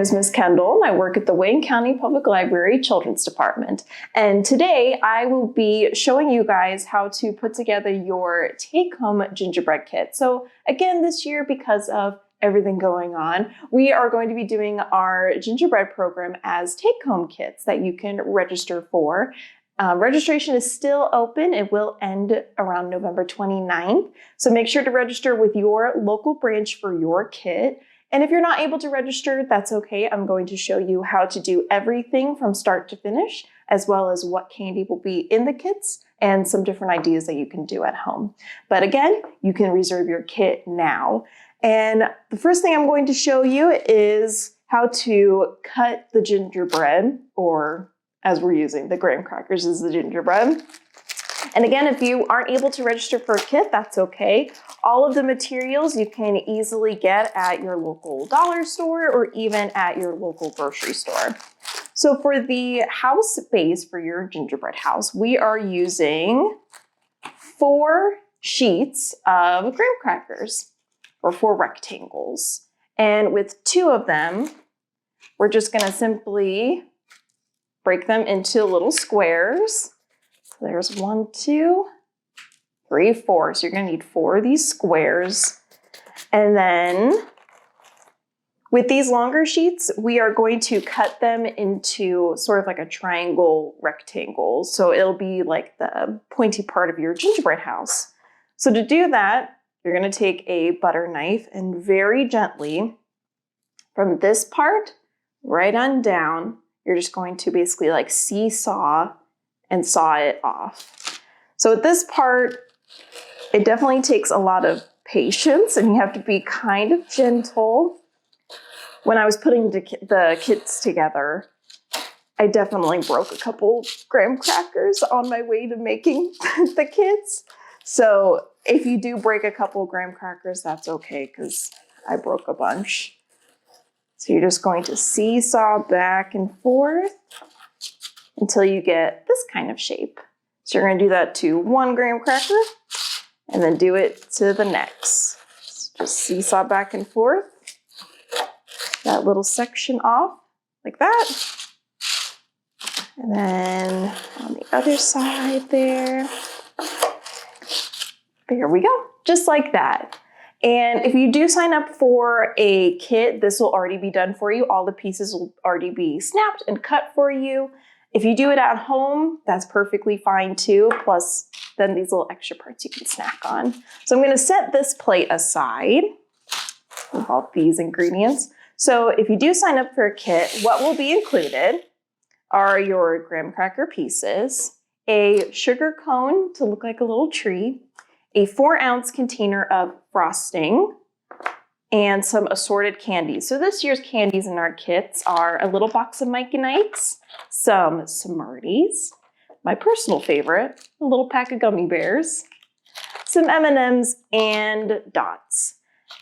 is Miss Kendall, and I work at the Wayne County Public Library Children's Department. And today I will be showing you guys how to put together your take-home gingerbread kit. So again, this year, because of everything going on, we are going to be doing our gingerbread program as take-home kits that you can register for. Registration is still open. It will end around November 29th. So make sure to register with your local branch for your kit. And if you're not able to register, that's okay. I'm going to show you how to do everything from start to finish, as well as what candy will be in the kits and some different ideas that you can do at home. But again, you can reserve your kit now. And the first thing I'm going to show you is how to cut the gingerbread, or as we're using the graham crackers as the gingerbread. And again, if you aren't able to register for a kit, that's okay. All of the materials you can easily get at your local dollar store or even at your local grocery store. So for the house base for your gingerbread house, we are using 4 sheets of graham crackers, or 4 rectangles. And with 2 of them, we're just gonna simply break them into little squares. So there's 1, 2, 3, 4. So you're gonna need 4 of these squares. And then with these longer sheets, we are going to cut them into sort of like a triangle rectangle. So it'll be like the pointy part of your gingerbread house. So to do that, you're gonna take a butter knife and very gently from this part right on down, you're just going to basically like seesaw and saw it off. So at this part, it definitely takes a lot of patience and you have to be kind of gentle. When I was putting the kits together, I definitely broke a couple graham crackers on my way to making the kits. So if you do break a couple graham crackers, that's okay because I broke a bunch. So you're just going to seesaw back and forth until you get this kind of shape. So you're going to do that to 1 graham cracker and then do it to the next. So just seesaw back and forth, that little section off like that. And then on the other side there we go, just like that. And if you do sign up for a kit, this will already be done for you. All the pieces will already be snapped and cut for you. If you do it at home, that's perfectly fine too. Plus, then these little extra parts you can snack on. So I'm gonna set this plate aside with all these ingredients. So if you do sign up for a kit, what will be included are your graham cracker pieces, a sugar cone to look like a little tree, a 4-ounce container of frosting, and some assorted candies. So this year's candies in our kits are a little box of Mike and Ike's, some Smarties, my personal favorite, a little pack of gummy bears, some M&Ms, and Dots.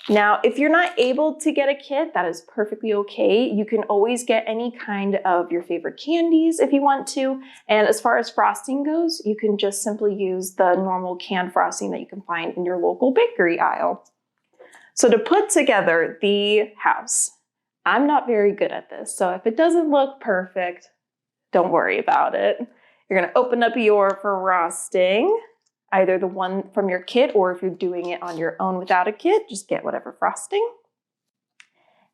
Now, if you're not able to get a kit, that is perfectly okay. You can always get any kind of your favorite candies if you want to. And as far as frosting goes, you can just simply use the normal canned frosting that you can find in your local bakery aisle. So to put together the house, I'm not very good at this. So if it doesn't look perfect, don't worry about it. You're gonna open up your frosting, either the one from your kit, or if you're doing it on your own without a kit, just get whatever frosting.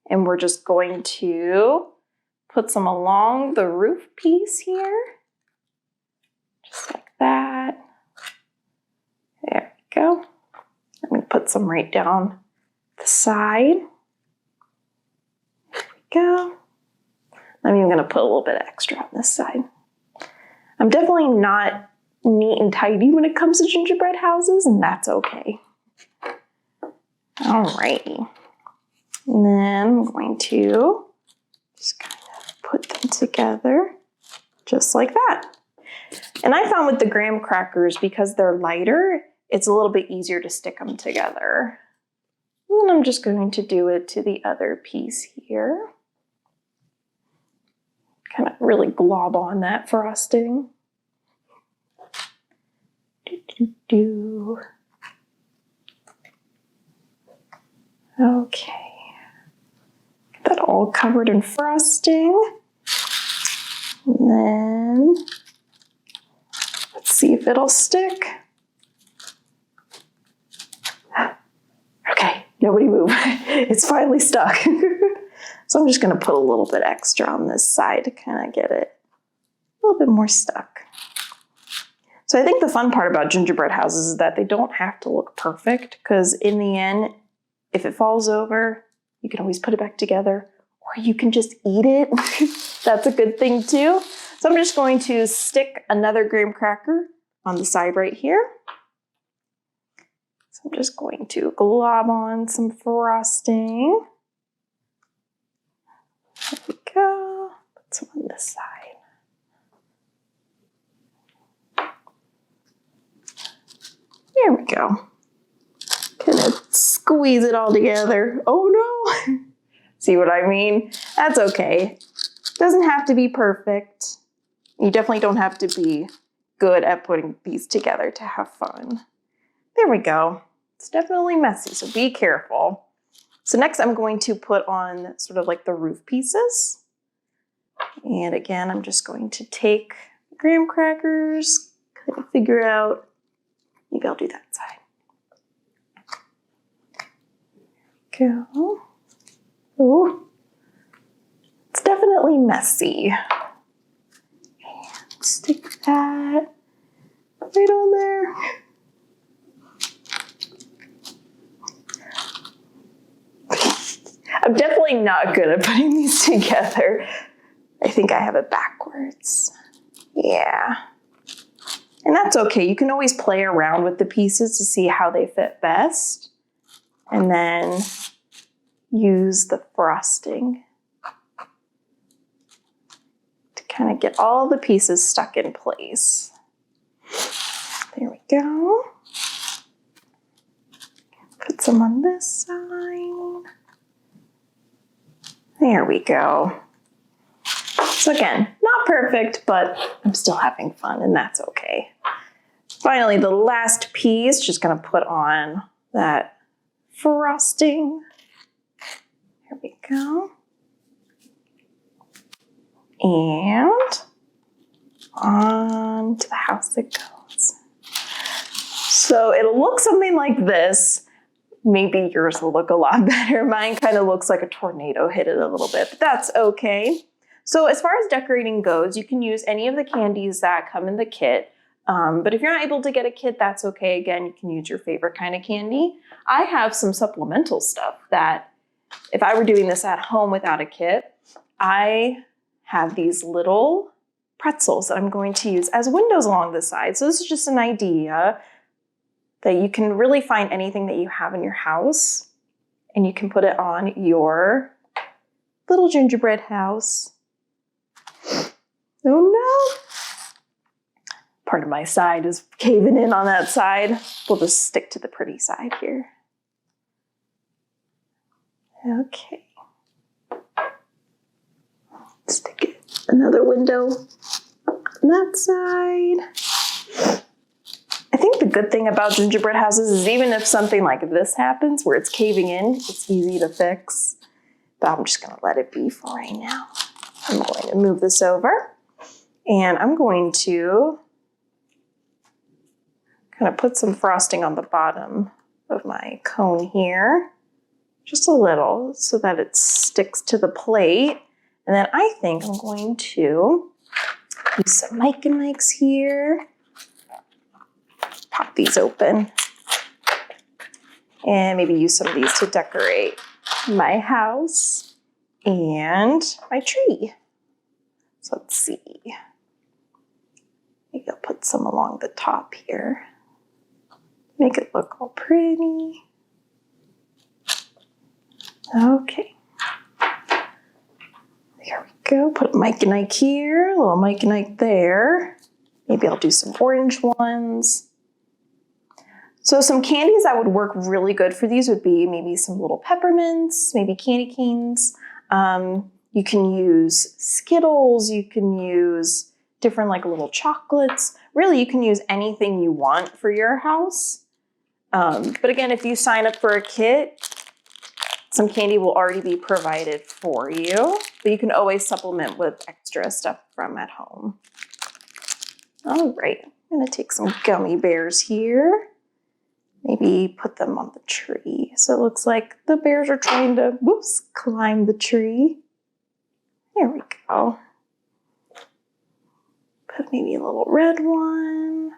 And we're just going to put some along the roof piece here, just like that. There we go. I'm gonna put some right down the side. There we go. I'm even gonna put a little bit extra on this side. I'm definitely not neat and tidy when it comes to gingerbread houses, and that's okay. Alrighty. And then I'm going to just kind of put them together just like that. And I found with the graham crackers, because they're lighter, it's a little bit easier to stick them together. And then I'm just going to do it to the other piece here. Kind of really glob on that frosting. Okay. that all covered in frosting. And then let's see if it'll stick. Okay, nobody move. It's finally stuck. So I'm just gonna put a little bit extra on this side to kind of get it a little bit more stuck. So I think the fun part about gingerbread houses is that they don't have to look perfect, because in the end, if it falls over, you can always put it back together, or you can just eat it. That's a good thing too. So I'm just going to stick another graham cracker on the side right here. So I'm just going to glob on some frosting. There we go. Put some on this side. There we go. Gonna squeeze it all together. Oh no! See what I mean? That's okay. Doesn't have to be perfect. You definitely don't have to be good at putting these together to have fun. There we go. It's definitely messy, so be careful. So next I'm going to put on sort of like the roof pieces. And again, I'm just going to take graham crackers, kind of figure out, maybe I'll do that side. Go. Oh, it's definitely messy. And stick that right on there. I'm definitely not good at putting these together. I think I have it backwards. Yeah. And that's okay. You can always play around with the pieces to see how they fit best. And then use the frosting to kind of get all the pieces stuck in place. There we go. Put some on this side. There we go. So again, not perfect, but I'm still having fun, and that's okay. Finally, the last piece, just gonna put on that frosting. There we go. And on to the house it goes. So it'll look something like this. Maybe yours will look a lot better. Mine kind of looks like a tornado hit it a little bit, but that's okay. So as far as decorating goes, you can use any of the candies that come in the kit. But if you're not able to get a kit, that's okay. Again, you can use your favorite kind of candy. I have some supplemental stuff that if I were doing this at home without a kit, I have these little pretzels that I'm going to use as windows along the side. So this is just an idea that you can really find anything that you have in your house and you can put it on your little gingerbread house. Oh no! Part of my side is caving in on that side. We'll just stick to the pretty side here. Okay. Stick it. Another window on that side. I think the good thing about gingerbread houses is even if something like this happens where it's caving in, it's easy to fix. But I'm just gonna let it be for right now. I'm going to move this over and I'm going to kind of put some frosting on the bottom of my cone here. Just a little so that it sticks to the plate. And then I think I'm going to use some Mike and Mikes here. Pop these open. And maybe use some of these to decorate my house and my tree. So let's see. Maybe I'll put some along the top here. Make it look all pretty. Okay. There we go. Put a Mike and Ike here, a little Mike and Ike there. Maybe I'll do some orange ones. So some candies that would work really good for these would be maybe some little peppermints, maybe candy canes. You can use Skittles, you can use different like little chocolates. Really, you can use anything you want for your house. But again, if you sign up for a kit, Some candy will already be provided for you, but you can always supplement with extra stuff from at home. All right, I'm gonna take some gummy bears here. Maybe put them on the tree. So it looks like the bears are trying to, whoops, climb the tree. There we go. Put maybe a little red one.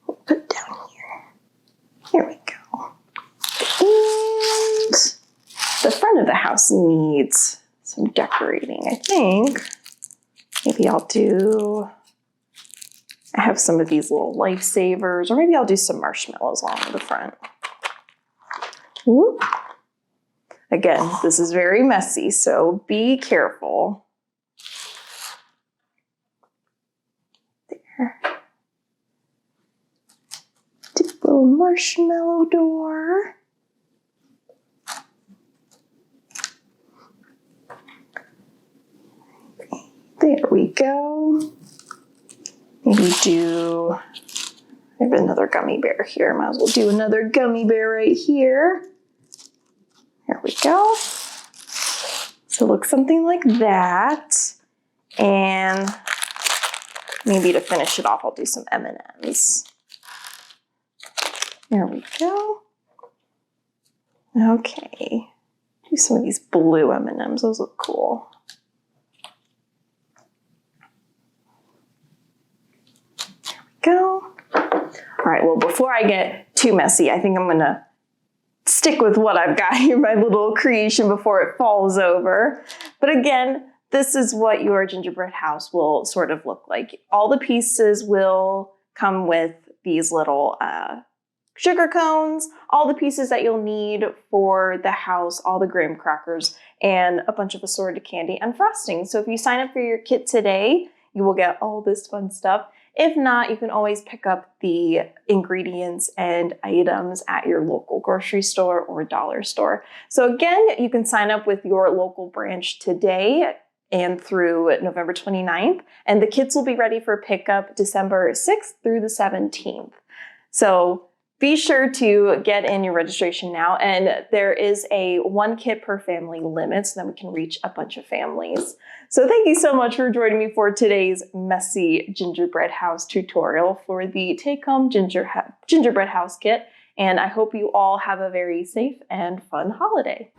We'll put it down here. Here we go. And the front of the house needs some decorating, I think. Maybe I'll do, I have some of these little lifesavers, or maybe I'll do some marshmallows along the front. Whoop. Again, this is very messy, so be careful. There. Do a little marshmallow door. There we go. Maybe do, I have another gummy bear here. Might as well do another gummy bear right here. There we go. So it looks something like that. And maybe to finish it off, I'll do some M&Ms. There we go. Okay. Do some of these blue M&Ms. Those look cool. Go. All right, well, before I get too messy, I think I'm gonna stick with what I've got here, my little creation, before it falls over. But again, this is what your gingerbread house will sort of look like. All the pieces will come with these little sugar cones, all the pieces that you'll need for the house, all the graham crackers, and a bunch of assorted candy and frosting. So if you sign up for your kit today, you will get all this fun stuff. If not, you can always pick up the ingredients and items at your local grocery store or dollar store. So again, you can sign up with your local branch today and through November 29th, and the kits will be ready for pickup December 6th through the 17th. So be sure to get in your registration now, and there is a 1 kit per family limit, so that we can reach a bunch of families. So thank you so much for joining me for today's messy gingerbread house tutorial for the take-home gingerbread house kit, and I hope you all have a very safe and fun holiday.